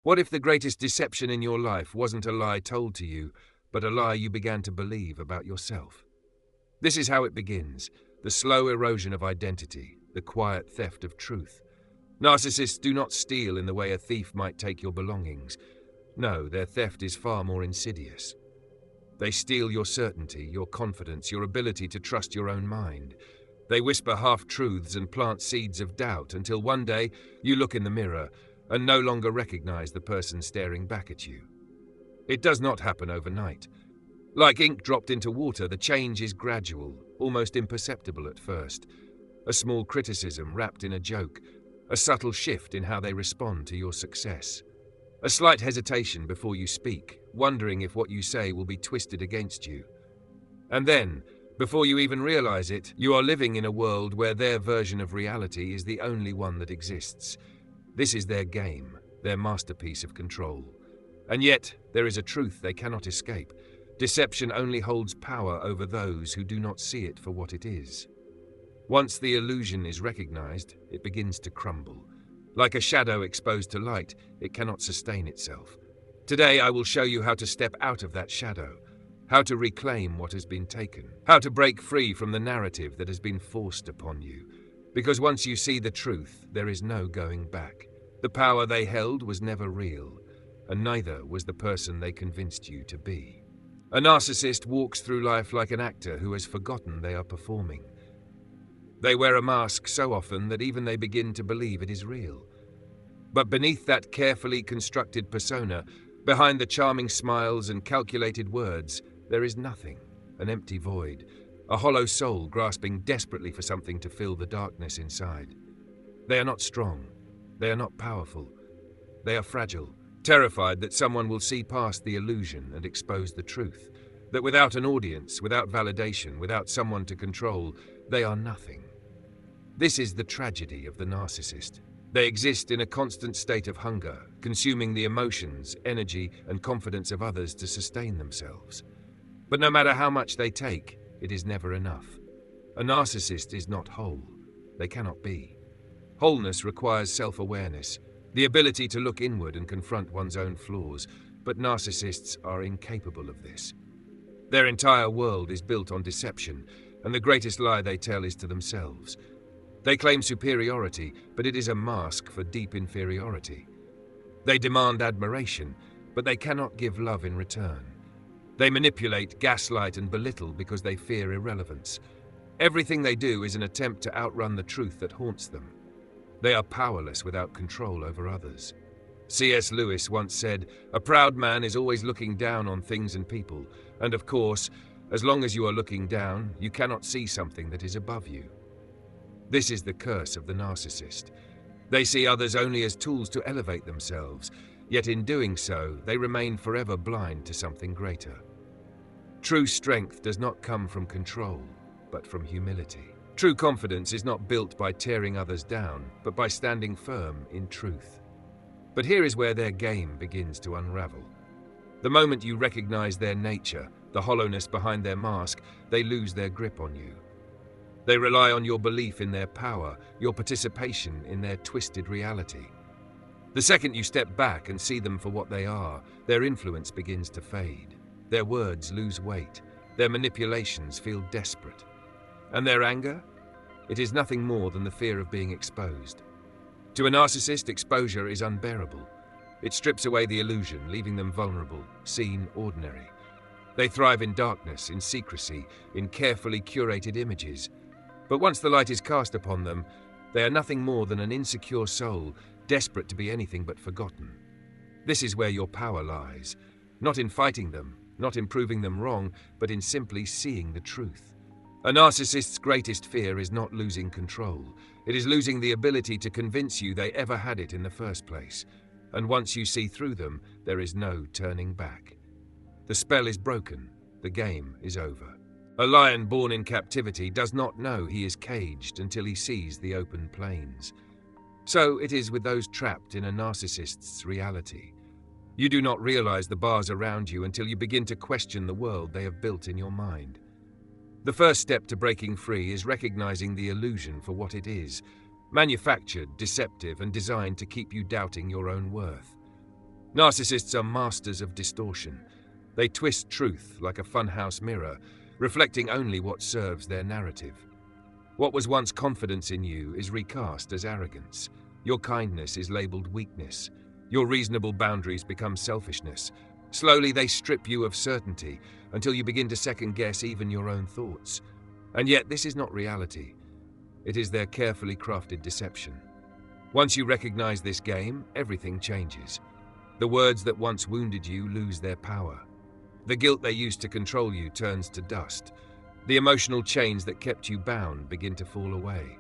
What if the greatest deception in your life wasn't a lie told to you, but a lie you began to believe about yourself? This is how it begins, the slow erosion of identity, the quiet theft of truth. Narcissists do not steal in the way a thief might take your belongings. No, their theft is far more insidious. They steal your certainty, your confidence, your ability to trust your own mind. They whisper half-truths and plant seeds of doubt until one day you look in the mirror and no longer recognize the person staring back at you. It does not happen overnight. Like ink dropped into water, the change is gradual, almost imperceptible at first. A small criticism wrapped in a joke, a subtle shift in how they respond to your success. A slight hesitation before you speak, wondering if what you say will be twisted against you. And then, before you even realize it, you are living in a world where their version of reality is the only one that exists. This is their game, their masterpiece of control. And yet, there is a truth they cannot escape. Deception only holds power over those who do not see it for what it is. Once the illusion is recognized, it begins to crumble. Like a shadow exposed to light, it cannot sustain itself. Today, I will show you how to step out of that shadow, how to reclaim what has been taken, how to break free from the narrative that has been forced upon you. Because once you see the truth, there is no going back. The power they held was never real, and neither was the person they convinced you to be. A narcissist walks through life like an actor who has forgotten they are performing. They wear a mask so often that even they begin to believe it is real. But beneath that carefully constructed persona, behind the charming smiles and calculated words, there is nothing, an empty void, a hollow soul grasping desperately for something to fill the darkness inside. They are not strong. They are not powerful. They are fragile, terrified that someone will see past the illusion and expose the truth, that without an audience, without validation, without someone to control, they are nothing. This is the tragedy of the narcissist. They exist in a constant state of hunger, consuming the emotions, energy, and confidence of others to sustain themselves. But no matter how much they take, it is never enough. A narcissist is not whole. They cannot be. Wholeness requires self-awareness, the ability to look inward and confront one's own flaws, but narcissists are incapable of this. Their entire world is built on deception, and the greatest lie they tell is to themselves. They claim superiority, but it is a mask for deep inferiority. They demand admiration, but they cannot give love in return. They manipulate, gaslight, and belittle because they fear irrelevance. Everything they do is an attempt to outrun the truth that haunts them. They are powerless without control over others. C.S. Lewis once said, "A proud man is always looking down on things and people, and of course, as long as you are looking down, you cannot see something that is above you." This is the curse of the narcissist. They see others only as tools to elevate themselves, yet in doing so, they remain forever blind to something greater. True strength does not come from control, but from humility. True confidence is not built by tearing others down, but by standing firm in truth. But here is where their game begins to unravel. The moment you recognize their nature, the hollowness behind their mask, they lose their grip on you. They rely on your belief in their power, your participation in their twisted reality. The second you step back and see them for what they are, their influence begins to fade. Their words lose weight. Their manipulations feel desperate. And their anger? It is nothing more than the fear of being exposed. To a narcissist, exposure is unbearable. It strips away the illusion, leaving them vulnerable, seen, ordinary. They thrive in darkness, in secrecy, in carefully curated images. But once the light is cast upon them, they are nothing more than an insecure soul, desperate to be anything but forgotten. This is where your power lies, not in fighting them, not in proving them wrong, but in simply seeing the truth. A narcissist's greatest fear is not losing control. It is losing the ability to convince you they ever had it in the first place. And once you see through them, there is no turning back. The spell is broken. The game is over. A lion born in captivity does not know he is caged until he sees the open plains. So it is with those trapped in a narcissist's reality. You do not realize the bars around you until you begin to question the world they have built in your mind. The first step to breaking free is recognizing the illusion for what it is, manufactured, deceptive, and designed to keep you doubting your own worth. Narcissists are masters of distortion. They twist truth like a funhouse mirror, reflecting only what serves their narrative. What was once confidence in you is recast as arrogance. Your kindness is labeled weakness. Your reasonable boundaries become selfishness. Slowly, they strip you of certainty until you begin to second-guess even your own thoughts. And yet, this is not reality. It is their carefully crafted deception. Once you recognize this game, everything changes. The words that once wounded you lose their power. The guilt they used to control you turns to dust. The emotional chains that kept you bound begin to fall away.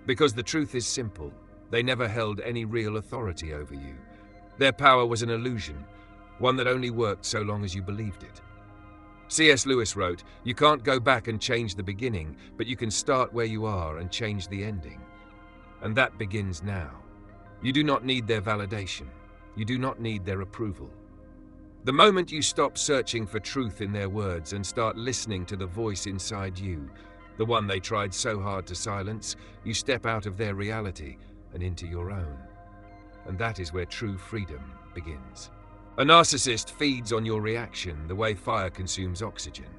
Because the truth is simple, they never held any real authority over you. Their power was an illusion, one that only worked so long as you believed it. C.S. Lewis wrote, "You can't go back and change the beginning, but you can start where you are and change the ending." And that begins now. You do not need their validation. You do not need their approval. The moment you stop searching for truth in their words and start listening to the voice inside you, the one they tried so hard to silence, you step out of their reality and into your own. And that is where true freedom begins. A narcissist feeds on your reaction the way fire consumes oxygen.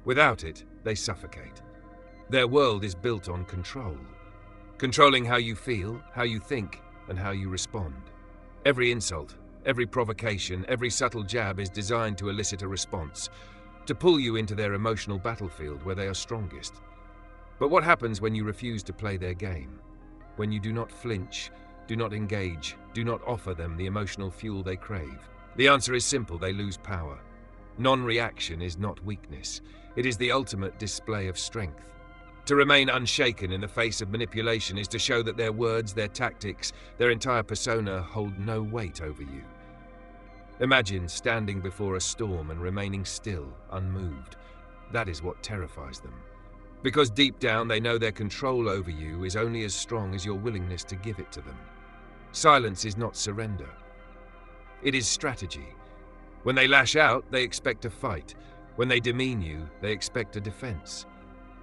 Without it, they suffocate. Their world is built on control. Controlling how you feel, how you think, and how you respond. Every insult, every provocation, every subtle jab is designed to elicit a response, to pull you into their emotional battlefield where they are strongest. But what happens when you refuse to play their game? When you do not flinch, do not engage, do not offer them the emotional fuel they crave? The answer is simple: they lose power. Non-reaction is not weakness. It is the ultimate display of strength. To remain unshaken in the face of manipulation is to show that their words, their tactics, their entire persona hold no weight over you. Imagine standing before a storm and remaining still, unmoved. That is what terrifies them. Because deep down they know their control over you is only as strong as your willingness to give it to them. Silence is not surrender. It is strategy. When they lash out, they expect a fight. When they demean you, they expect a defense.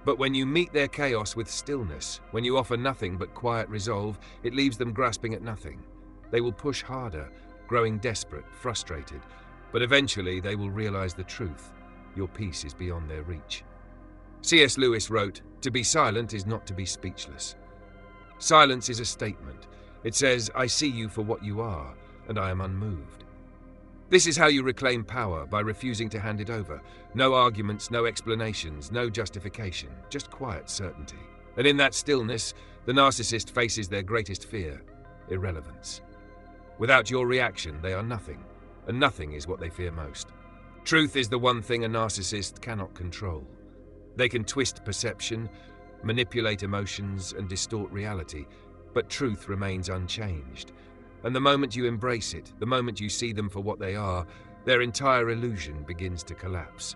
But when you meet their chaos with stillness, when you offer nothing but quiet resolve, it leaves them grasping at nothing. They will push harder, growing desperate, frustrated, but eventually they will realize the truth. Your peace is beyond their reach. C.S. Lewis wrote, "To be silent is not to be speechless." Silence is a statement. It says, "I see you for what you are, and I am unmoved." This is how you reclaim power, by refusing to hand it over. No arguments, no explanations, no justification, just quiet certainty. And in that stillness, the narcissist faces their greatest fear: irrelevance. Without your reaction, they are nothing, and nothing is what they fear most. Truth is the one thing a narcissist cannot control. They can twist perception, manipulate emotions, and distort reality, but truth remains unchanged. And the moment you embrace it, the moment you see them for what they are, their entire illusion begins to collapse.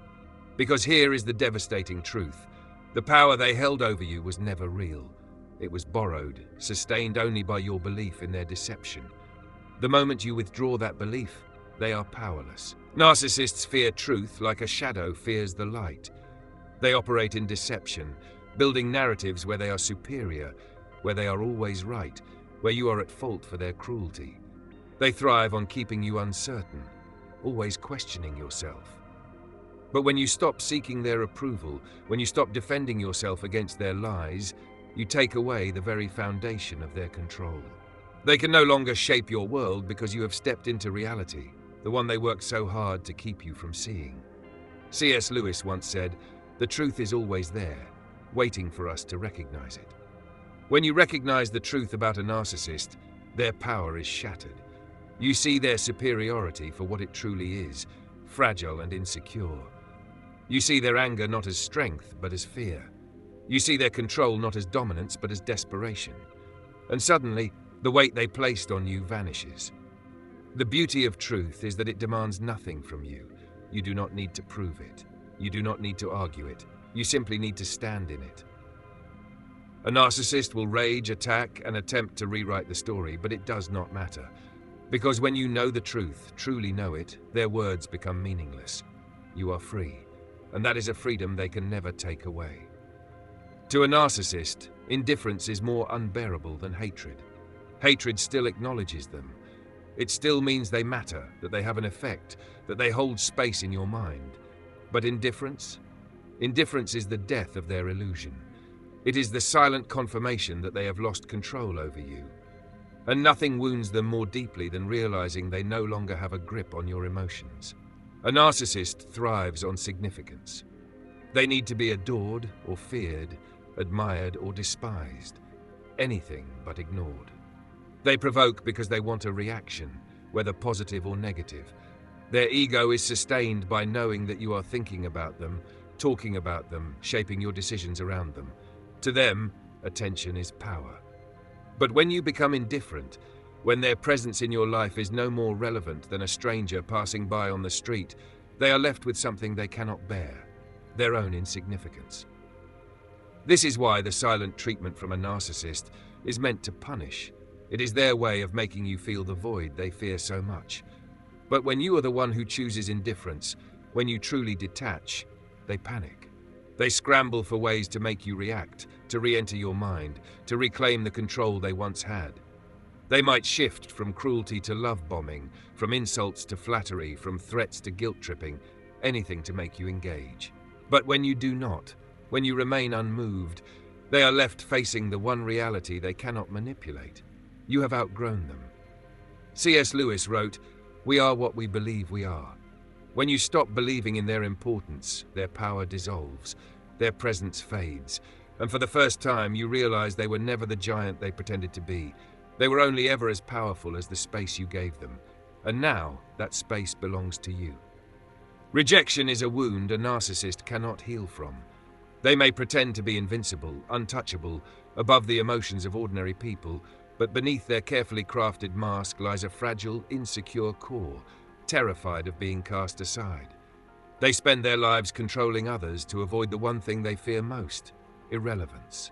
Because here is the devastating truth: the power they held over you was never real. It was borrowed, sustained only by your belief in their deception. The moment you withdraw that belief, they are powerless. Narcissists fear truth like a shadow fears the light. They operate in deception, building narratives where they are superior, where they are always right, where you are at fault for their cruelty. They thrive on keeping you uncertain, always questioning yourself. But when you stop seeking their approval, when you stop defending yourself against their lies, you take away the very foundation of their control. They can no longer shape your world because you have stepped into reality, the one they worked so hard to keep you from seeing. C.S. Lewis once said, "The truth is always there, waiting for us to recognize it." When you recognize the truth about a narcissist, their power is shattered. You see their superiority for what it truly is, fragile and insecure. You see their anger not as strength, but as fear. You see their control not as dominance, but as desperation. And suddenly, the weight they placed on you vanishes. The beauty of truth is that it demands nothing from you. You do not need to prove it. You do not need to argue it. You simply need to stand in it. A narcissist will rage, attack, and attempt to rewrite the story, but it does not matter. Because when you know the truth, truly know it, their words become meaningless. You are free, and that is a freedom they can never take away. To a narcissist, indifference is more unbearable than hatred. Hatred still acknowledges them. It still means they matter, that they have an effect, that they hold space in your mind. But indifference? Indifference is the death of their illusion. It is the silent confirmation that they have lost control over you. And nothing wounds them more deeply than realizing they no longer have a grip on your emotions. A narcissist thrives on significance. They need to be adored or feared, admired or despised. Anything but ignored. They provoke because they want a reaction, whether positive or negative. Their ego is sustained by knowing that you are thinking about them, talking about them, shaping your decisions around them. To them, attention is power. But when you become indifferent, when their presence in your life is no more relevant than a stranger passing by on the street, they are left with something they cannot bear, their own insignificance. This is why the silent treatment from a narcissist is meant to punish. It is their way of making you feel the void they fear so much. But when you are the one who chooses indifference, when you truly detach, they panic. They scramble for ways to make you react, to re-enter your mind, to reclaim the control they once had. They might shift from cruelty to love bombing, from insults to flattery, from threats to guilt tripping, anything to make you engage. But when you do not, when you remain unmoved, they are left facing the one reality they cannot manipulate. You have outgrown them. C.S. Lewis wrote, "We are what we believe we are." When you stop believing in their importance, their power dissolves, their presence fades, and for the first time you realize they were never the giant they pretended to be. They were only ever as powerful as the space you gave them, and now that space belongs to you. Rejection is a wound a narcissist cannot heal from. They may pretend to be invincible, untouchable, above the emotions of ordinary people, but beneath their carefully crafted mask lies a fragile, insecure core, terrified of being cast aside. They spend their lives controlling others to avoid the one thing they fear most: irrelevance.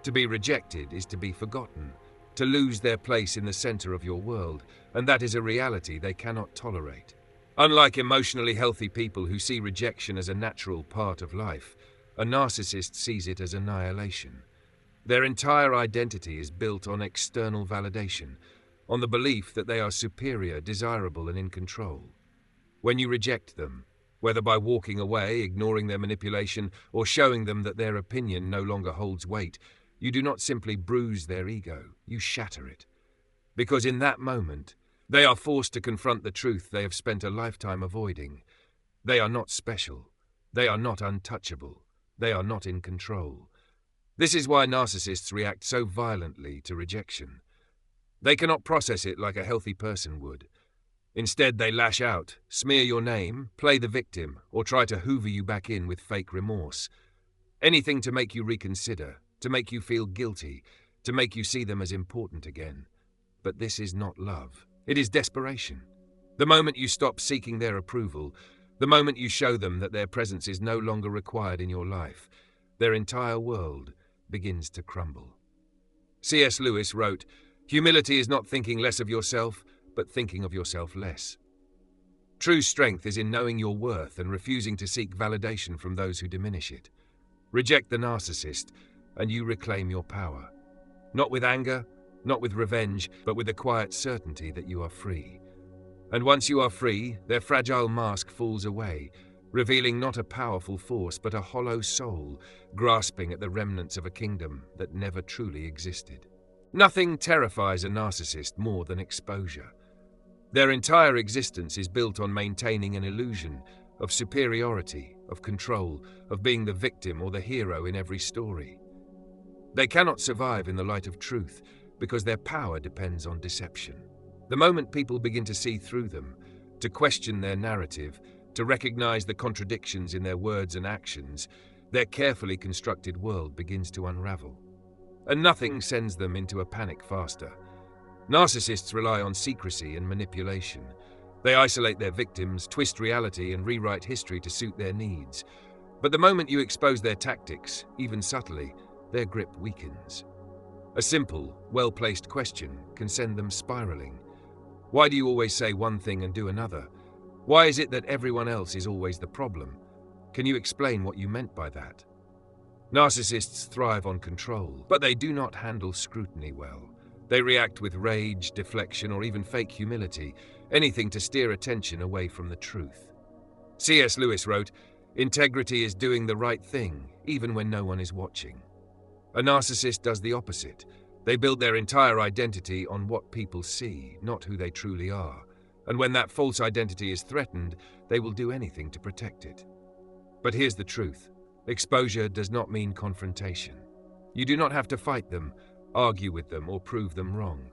To be rejected is to be forgotten, to lose their place in the center of your world, and that is a reality they cannot tolerate. Unlike emotionally healthy people who see rejection as a natural part of life, a narcissist sees it as annihilation. Their entire identity is built on external validation, on the belief that they are superior, desirable, and in control. When you reject them, whether by walking away, ignoring their manipulation, or showing them that their opinion no longer holds weight, you do not simply bruise their ego, you shatter it. Because in that moment, they are forced to confront the truth they have spent a lifetime avoiding. They are not special. They are not untouchable. They are not in control. This is why narcissists react so violently to rejection. They cannot process it like a healthy person would. Instead, they lash out, smear your name, play the victim, or try to hoover you back in with fake remorse. Anything to make you reconsider, to make you feel guilty, to make you see them as important again. But this is not love. It is desperation. The moment you stop seeking their approval, the moment you show them that their presence is no longer required in your life, their entire world begins to crumble. C.S. Lewis wrote, "Humility is not thinking less of yourself, but thinking of yourself less." True strength is in knowing your worth and refusing to seek validation from those who diminish it. Reject the narcissist, and you reclaim your power. Not with anger, not with revenge, but with the quiet certainty that you are free. And once you are free, their fragile mask falls away, revealing not a powerful force, but a hollow soul, grasping at the remnants of a kingdom that never truly existed. Nothing terrifies a narcissist more than exposure. Their entire existence is built on maintaining an illusion of superiority, of control, of being the victim or the hero in every story. They cannot survive in the light of truth because their power depends on deception. The moment people begin to see through them, to question their narrative, to recognize the contradictions in their words and actions, their carefully constructed world begins to unravel. And nothing sends them into a panic faster. Narcissists rely on secrecy and manipulation. They isolate their victims, twist reality, and rewrite history to suit their needs. But the moment you expose their tactics, even subtly, their grip weakens. A simple, well-placed question can send them spiraling. Why do you always say one thing and do another? Why is it that everyone else is always the problem? Can you explain what you meant by that? Narcissists thrive on control, but they do not handle scrutiny well. They react with rage, deflection, or even fake humility, anything to steer attention away from the truth. C.S. Lewis wrote, "Integrity is doing the right thing, even when no one is watching." A narcissist does the opposite. They build their entire identity on what people see, not who they truly are. And when that false identity is threatened, they will do anything to protect it. But here's the truth. Exposure does not mean confrontation. You do not have to fight them, argue with them, or prove them wrong.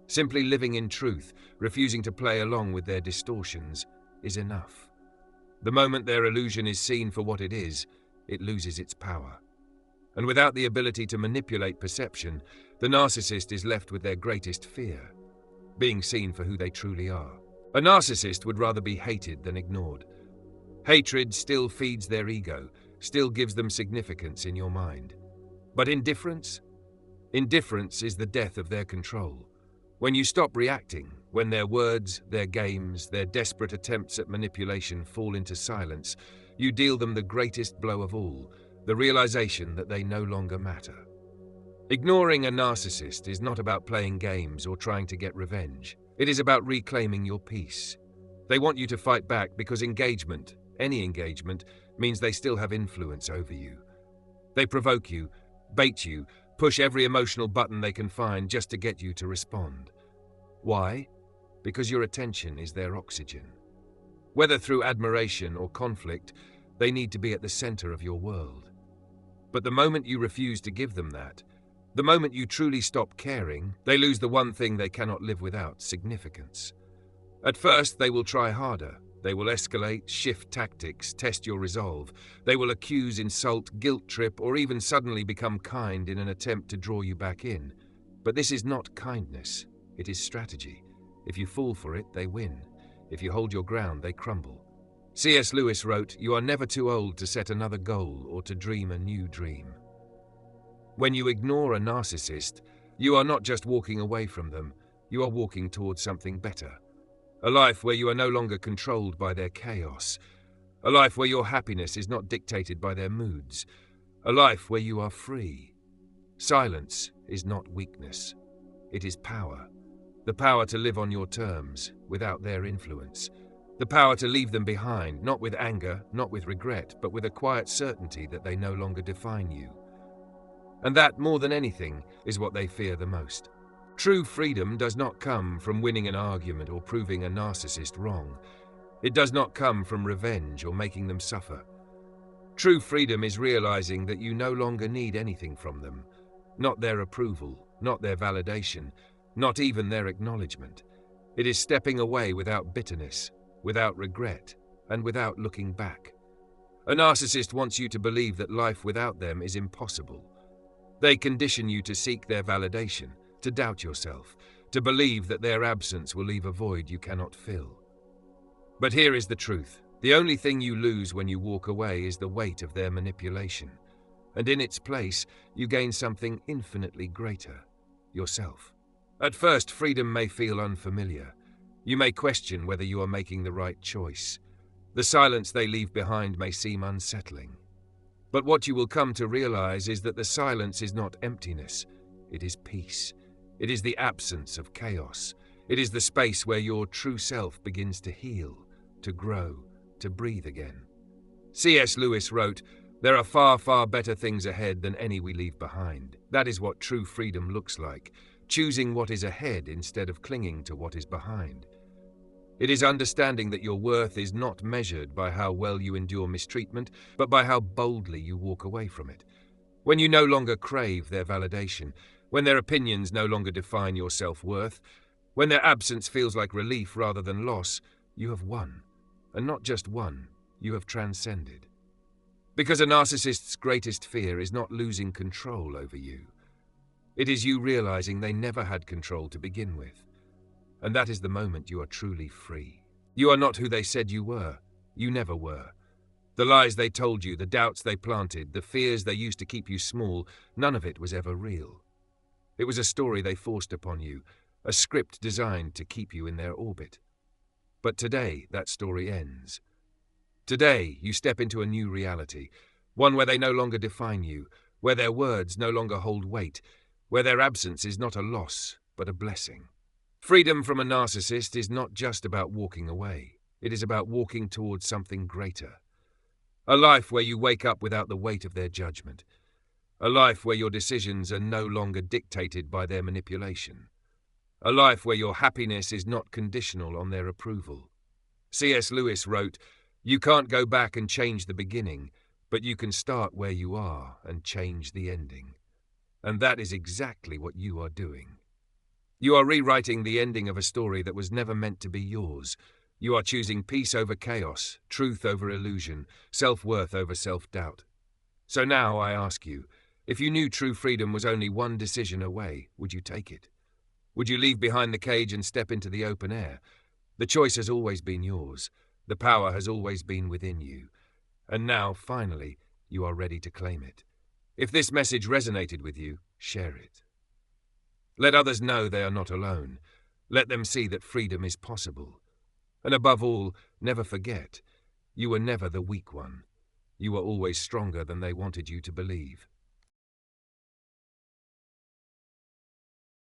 Simply living in truth, refusing to play along with their distortions, is enough. The moment their illusion is seen for what it is, it loses its power. And without the ability to manipulate perception, the narcissist is left with their greatest fear, being seen for who they truly are. A narcissist would rather be hated than ignored. Hatred still feeds their ego, still gives them significance in your mind. But indifference? Indifference is the death of their control. When you stop reacting, when their words, their games, their desperate attempts at manipulation fall into silence, you deal them the greatest blow of all, the realization that they no longer matter. Ignoring a narcissist is not about playing games or trying to get revenge. It is about reclaiming your peace. They want you to fight back because engagement, any engagement, means they still have influence over you. They provoke you, bait you, push every emotional button they can find just to get you to respond. Why? Because your attention is their oxygen. Whether through admiration or conflict, they need to be at the center of your world. But the moment you refuse to give them that, the moment you truly stop caring, they lose the one thing they cannot live without: significance. At first, they will try harder. They will escalate, shift tactics, test your resolve. They will accuse, insult, guilt trip, or even suddenly become kind in an attempt to draw you back in. But this is not kindness. It is strategy. If you fall for it, they win. If you hold your ground, they crumble. C.S. Lewis wrote, "You are never too old to set another goal or to dream a new dream." When you ignore a narcissist, you are not just walking away from them, you are walking towards something better. A life where you are no longer controlled by their chaos. A life where your happiness is not dictated by their moods. A life where you are free. Silence is not weakness. It is power. The power to live on your terms, without their influence. The power to leave them behind, not with anger, not with regret, but with a quiet certainty that they no longer define you. And that, more than anything, is what they fear the most. True freedom does not come from winning an argument or proving a narcissist wrong. It does not come from revenge or making them suffer. True freedom is realizing that you no longer need anything from them. Not their approval, not their validation, not even their acknowledgement. It is stepping away without bitterness, without regret, and without looking back. A narcissist wants you to believe that life without them is impossible. They condition you to seek their validation, to doubt yourself, to believe that their absence will leave a void you cannot fill. But here is the truth. The only thing you lose when you walk away is the weight of their manipulation. And in its place, you gain something infinitely greater: yourself. At first, freedom may feel unfamiliar. You may question whether you are making the right choice. The silence they leave behind may seem unsettling. But what you will come to realize is that the silence is not emptiness. It is peace. It is the absence of chaos. It is the space where your true self begins to heal, to grow, to breathe again. C.S. Lewis wrote, "There are far, far better things ahead than any we leave behind." That is what true freedom looks like, choosing what is ahead instead of clinging to what is behind. It is understanding that your worth is not measured by how well you endure mistreatment, but by how boldly you walk away from it. When you no longer crave their validation, when their opinions no longer define your self-worth, when their absence feels like relief rather than loss, you have won. And not just won, you have transcended. Because a narcissist's greatest fear is not losing control over you. It is you realizing they never had control to begin with. And that is the moment you are truly free. You are not who they said you were. You never were. The lies they told you, the doubts they planted, the fears they used to keep you small, none of it was ever real. It was a story they forced upon you, a script designed to keep you in their orbit. But today, that story ends. Today, you step into a new reality, one where they no longer define you, where their words no longer hold weight, where their absence is not a loss, but a blessing. Freedom from a narcissist is not just about walking away. It is about walking towards something greater. A life where you wake up without the weight of their judgment. A life where your decisions are no longer dictated by their manipulation. A life where your happiness is not conditional on their approval. C.S. Lewis wrote, "You can't go back and change the beginning, but you can start where you are and change the ending." And that is exactly what you are doing. You are rewriting the ending of a story that was never meant to be yours. You are choosing peace over chaos, truth over illusion, self-worth over self-doubt. So now I ask you, if you knew true freedom was only one decision away, would you take it? Would you leave behind the cage and step into the open air? The choice has always been yours. The power has always been within you. And now, finally, you are ready to claim it. If this message resonated with you, share it. Let others know they are not alone. Let them see that freedom is possible. And above all, never forget, you were never the weak one. You were always stronger than they wanted you to believe.